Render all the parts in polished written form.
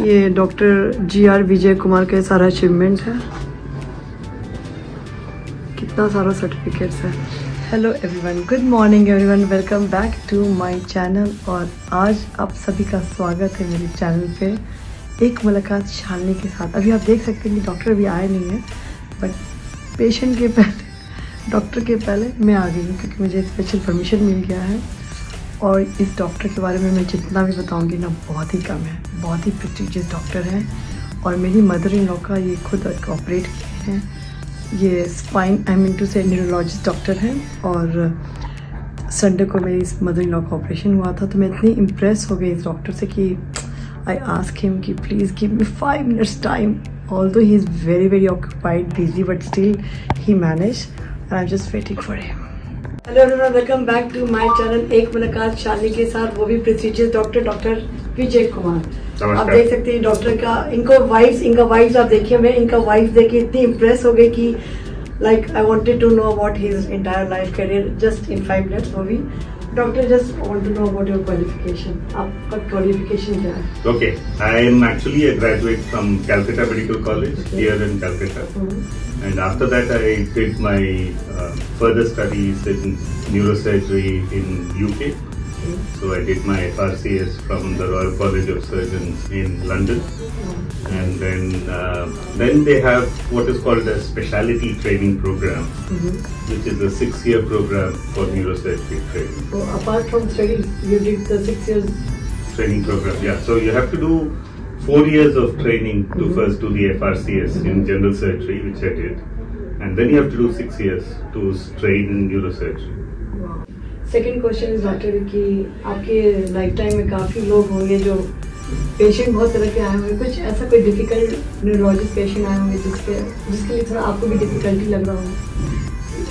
ये doctor GR Vijay Kumar के सारा अचीवमेंट है, कितना सारा सर्टिफिकेट्स है। Hello everyone, good morning everyone, welcome back to my channel. और आज आप सभी का स्वागत है मेरे चैनल पे एक मुलाकात शालिनी के साथ। अभी आप देख सकते हैं कि डॉक्टर अभी आए नहीं है, बट पेशेंट के पहले, डॉक्टर के पहले मैं आ गई हूँ क्योंकि मुझे स्पेशल परमिशन मिल गया है। और इस डॉक्टर के बारे में मैं जितना भी बताऊंगी ना बहुत ही कम है, बहुत ही प्रेस्टीजियस डॉक्टर हैं। और मेरी मदर इन लॉ का ये खुद ऑपरेट किए हैं। ये स्पाइन टू से न्यूरोलॉजिस्ट डॉक्टर हैं। और संडे को मेरी इस मदर इन लॉ का ऑपरेशन हुआ था, तो मैं इतनी इम्प्रेस हो गई इस डॉक्टर से कि आई आस्क हिम कि please give me 5 minutes time. Although he is very occupied, busy, but still he manage and I am just waiting for him. Hello everyone, welcome back to my channel एक मुलाकात शालिनी के साथ, वो भी prestigious doctor Vijay Kumar. आप देख सकते हैं डॉक्टर का, इनका वाइफ्स आप देखिए। मैं इनका वाइफ देखे इतनी इम्प्रेस हो गई कि like I wanted to know about his entire life career just in 5 minutes। वो भी doctor, just want to know about your qualification. आपका क्वालिफिकेशन क्या है? Okay, I am actually a graduate from Calcutta Medical College here in Calcutta, and after that I did my further studies in neurosurgery in UK. So I did my FRCS from the Royal College of Surgeons in London, and then they have what is called a specialty training program, which is a 6-year program for neurosurgery training. So apart from studies, you did the 6 years training program. Yeah, so you have to do 4 years of training to first do the FRCS in general surgery, which I did, and then you have to do 6 years to train in neurosurgery. Second question is doctor कि आपके life time में काफ़ी लोग होंगे जो patient बहुत तरह के आए होंगे, कुछ ऐसा कोई डिफिकल्ट न्यूरोलॉजिस्ट पेशेंट आए होंगे जिसके लिए थोड़ा आपको भी डिफिकल्टी लग रहा हो?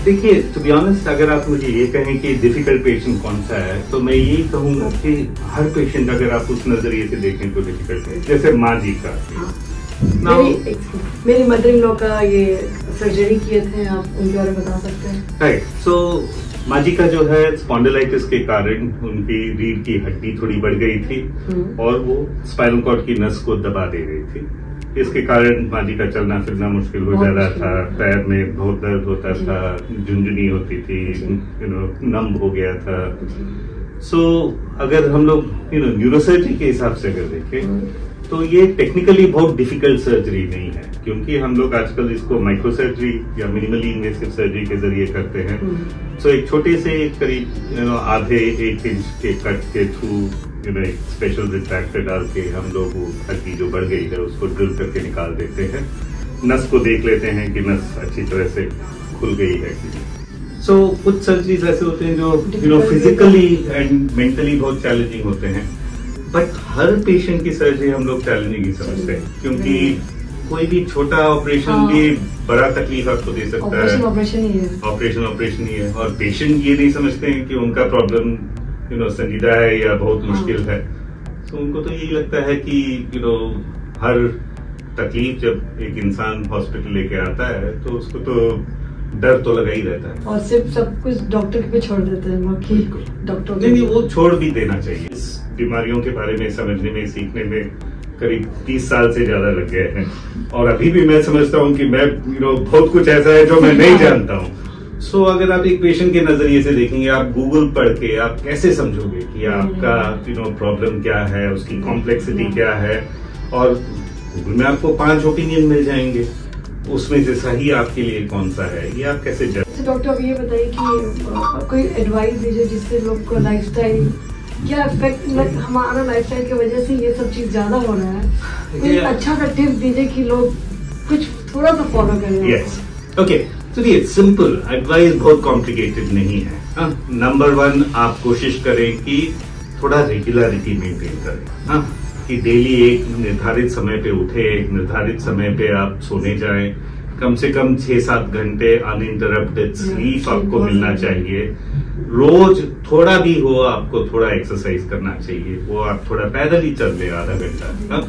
देखिए, टू बी ऑनेस्ट, अगर आप मुझे ये कहें कि डिफिकल्ट पेशेंट कौन सा है, तो मैं यही कहूँगा कि हर पेशेंट अगर आप उस नजरिए से देखें तो डिफिकल्ट है। जैसे माँ जी का, मेरी मदर इन लॉ का ये सर्जरी किए थे, आप उनके बारे में बता सकते हैं? राइट, सो माँ जी का जो है स्पॉन्डिलाइटिस के कारण उनकी रीढ़ की हड्डी थोड़ी बढ़ गई थी और वो स्पाइनल कॉर्ड की नस को दबा दे रही थी। इसके कारण माँ जी का चलना फिरना मुश्किल हो जा रहा था, पैर में बहुत दर्द होता था, झुंझुनी होती थी, नम हो गया था। सो अगर हम लोग न्यूरोसर्जरी के हिसाब से अगर देखें तो ये टेक्निकली बहुत डिफिकल्ट सर्जरी नहीं है, क्योंकि हम लोग आजकल इसको माइक्रो सर्जरी या मिनिमली इन्वेसिव सर्जरी के जरिए करते हैं। सो एक छोटे से करीब आधे 1 इंच के कट के थ्रू एक स्पेशल रिट्रैक्टर डाल के हम लोग वो हड्डी जो बढ़ गई है उसको ड्रिल करके निकाल देते हैं। नस को देख लेते हैं कि नस अच्छी तरह से खुल गई है। सो कुछ सर्जरीज ऐसे होते हैं जो फिजिकली एंड मेंटली बहुत चैलेंजिंग होते हैं, बट हर पेशेंट की सर्जरी हम लोग चैलेंजिंग नहीं समझते हैं, क्योंकि कोई भी छोटा ऑपरेशन भी बड़ा तकलीफ आपको दे सकता है। ऑपरेशन ही है। और पेशेंट ये नहीं समझते हैं कि उनका प्रॉब्लम संजीदा है या बहुत मुश्किल है। तो उनको तो यही लगता है कि हर तकलीफ जब एक इंसान हॉस्पिटल लेके आता है तो उसको तो डर तो लगा ही रहता है, और सिर्फ सब कुछ डॉक्टर पे छोड़ देते हैं। डॉक्टर नहीं, वो छोड़ भी देना चाहिए। इस बीमारियों के बारे में समझने में, सीखने में करीब 30 साल से ज्यादा लग गए हैं, और अभी भी मैं समझता हूँ कि मैं बहुत कुछ ऐसा है जो मैं नहीं जानता हूँ। सो अगर आप एक पेशेंट के नजरिए से देखेंगे, आप गूगल पढ़ के आप कैसे समझोगे कि आपका प्रॉब्लम क्या है, उसकी कॉम्प्लेक्सिटी क्या है, और गूगल में आपको 5 ओपिनियन मिल जाएंगे, उसमें से सही आपके लिए कौन सा है ये आप कैसे जान। डॉक्टर अब ये बताइए कि कोई एडवाइस दीजिए जिससे लोग को लाइफस्टाइल क्या इफेक्ट, हमारा लाइफस्टाइल की वजह से ये सब चीज ज्यादा हो रहा है, कोई अच्छा सा टिप्स दीजिए कि लोग कुछ थोड़ा सा फॉलो करें। यस, ओके, चलिए, सिंपल एडवाइस बहुत कॉम्प्लिकेटेड नहीं है। नंबर 1, आप कोशिश करें कि थोड़ा रेगुलरिटी मेंटेन करें, कि डेली एक निर्धारित समय पे उठे, एक निर्धारित समय पे आप सोने जाएं, कम से कम 6-7 घंटे अनइंटरप्टेड स्लीप आपको मिलना चाहिए। रोज थोड़ा भी हो आपको थोड़ा एक्सरसाइज करना चाहिए, वो आप थोड़ा पैदल ही चल ले आधा घंटा।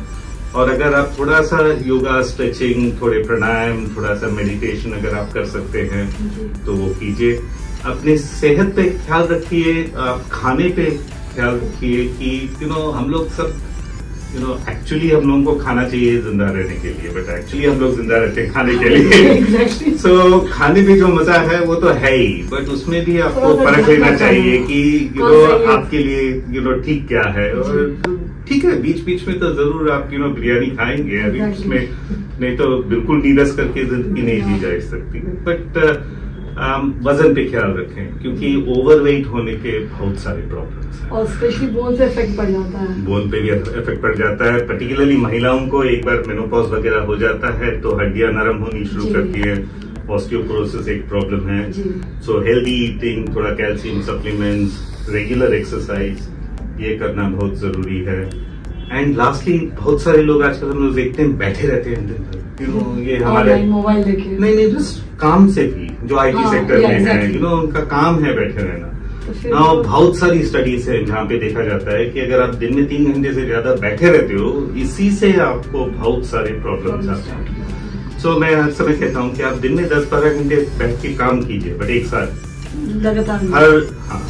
और अगर आप थोड़ा सा योगा, स्ट्रेचिंग, थोड़े प्राणायाम, थोड़ा सा मेडिटेशन अगर आप कर सकते हैं तो वो कीजिए। अपने सेहत पे ख्याल रखिए, खाने पे ख्याल रखिए कि हम लोग सब एक्चुअली हम लोगों को खाना चाहिए जिंदा रहने के लिए, बट एक्चुअली हम लोग जिंदा रहते हैं खाने के लिए। सो खाने में जो मजा है वो तो है ही, बट उसमें भी आपको परख लेना चाहिए कि आपके लिए ठीक क्या है। और ठीक है, बीच बीच में तो जरूर आप बिरयानी खाएंगे, अभी उसमें नहीं तो बिल्कुल नीरस करके जिंदगी नहीं जी जा सकती। बट वजन पे ख्याल रखें, क्योंकि ओवरवेट होने के बहुत सारे प्रॉब्लम्स हैं, और स्पेशली बोन पे इफेक्ट पड़ जाता है। बोन पे भी इफेक्ट पड़ जाता है, पर्टिकुलरली महिलाओं को एक बार मेनोपॉज वगैरह हो जाता है तो हड्डियां नरम होनी शुरू करती है, ऑस्टियोपोरोसिस एक प्रॉब्लम है। सो हेल्दी ईटिंग, थोड़ा कैल्शियम सप्लीमेंट्स, रेगुलर एक्सरसाइज, ये करना बहुत जरूरी है। एंड लास्टली बहुत सारे लोग आजकल हम लोग देखते हैं बैठे रहते हैं दिन भर, ये हमारे मोबाइल देखे, नहीं जस्ट काम से भी, जो आईटी सेक्टर में है, उनका काम है बैठे रहना। तो बहुत सारी स्टडीज है जहाँ पे देखा जाता है कि अगर आप दिन में 3 घंटे से ज्यादा बैठे रहते हो, इसी से आपको बहुत सारे प्रॉब्लम्स आते हैं। सो मैं हर समय कहता हूँ कि आप दिन में 10-12 घंटे बैठ के काम कीजिए, बट एक साथ लगातार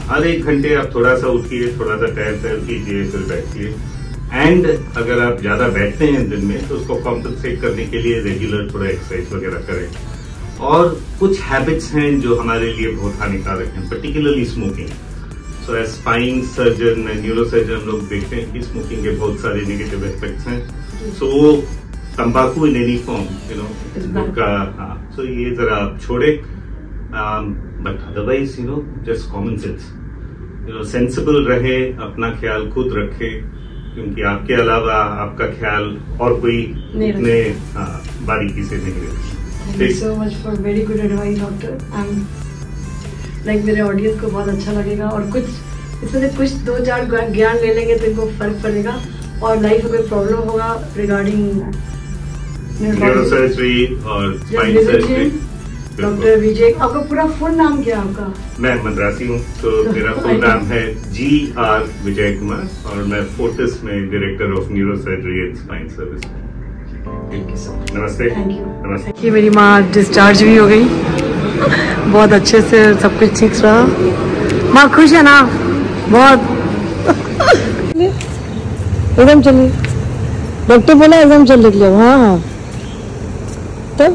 हर 1 घंटे आप थोड़ा सा उठिए, थोड़ा सा टहल कीजिए, फिर बैठिए। एंड अगर आप ज्यादा बैठते हैं दिन में तो उसको कॉम्पनसेट करने के लिए रेगुलर थोड़ा एक्सरसाइज वगैरह करें। और कुछ हैबिट्स हैं जो हमारे लिए बहुत हानिकारक हैं, particularly smoking. So as spine surgeon, neuro surgeon, लोग देखते हैं कि स्मोकिंग के बहुत सारे नेगेटिव एस्पेक्ट्स हैं। सो तंबाकू इन एनी फॉर्म, गुटखा, सो ये जरा आप छोड़े, but otherwise just common sense, sensible रहे, अपना ख्याल खुद रखे, क्योंकि आपके अलावा आपका ख्याल और कोई इतने बारीकी से नहीं रखेगा। Thank you so much for very good advice doctor. Like मेरे ऑडियंस को बहुत अच्छा लगेगा, और कुछ इसमें से कुछ 2-4 ज्ञान ले लेंगे तो इनको फर्क पड़ेगा, और लाइफ में प्रॉब्लम होगा रिगार्डिंग न्यूरोसर्जरी और स्पाइन सर्जरी। डॉक्टर विजय, आपका पूरा फुल नाम क्या है आपका? मैं मद्रासी हूँ, तो मेरा फुल नाम है GR विजय कुमार, और मैं फोर्टिस में director of neuro surgery and spine service. Thank you so much. नमस्ते। Thank you. नमस्ते। मेरी माँ डिस्चार्ज भी हो गई, बहुत अच्छे से सब कुछ ठीक रहा। माँ खुश है ना? बहुत एकदम चलिए, डॉक्टर बोला एकदम चलने के लिए। हाँ तब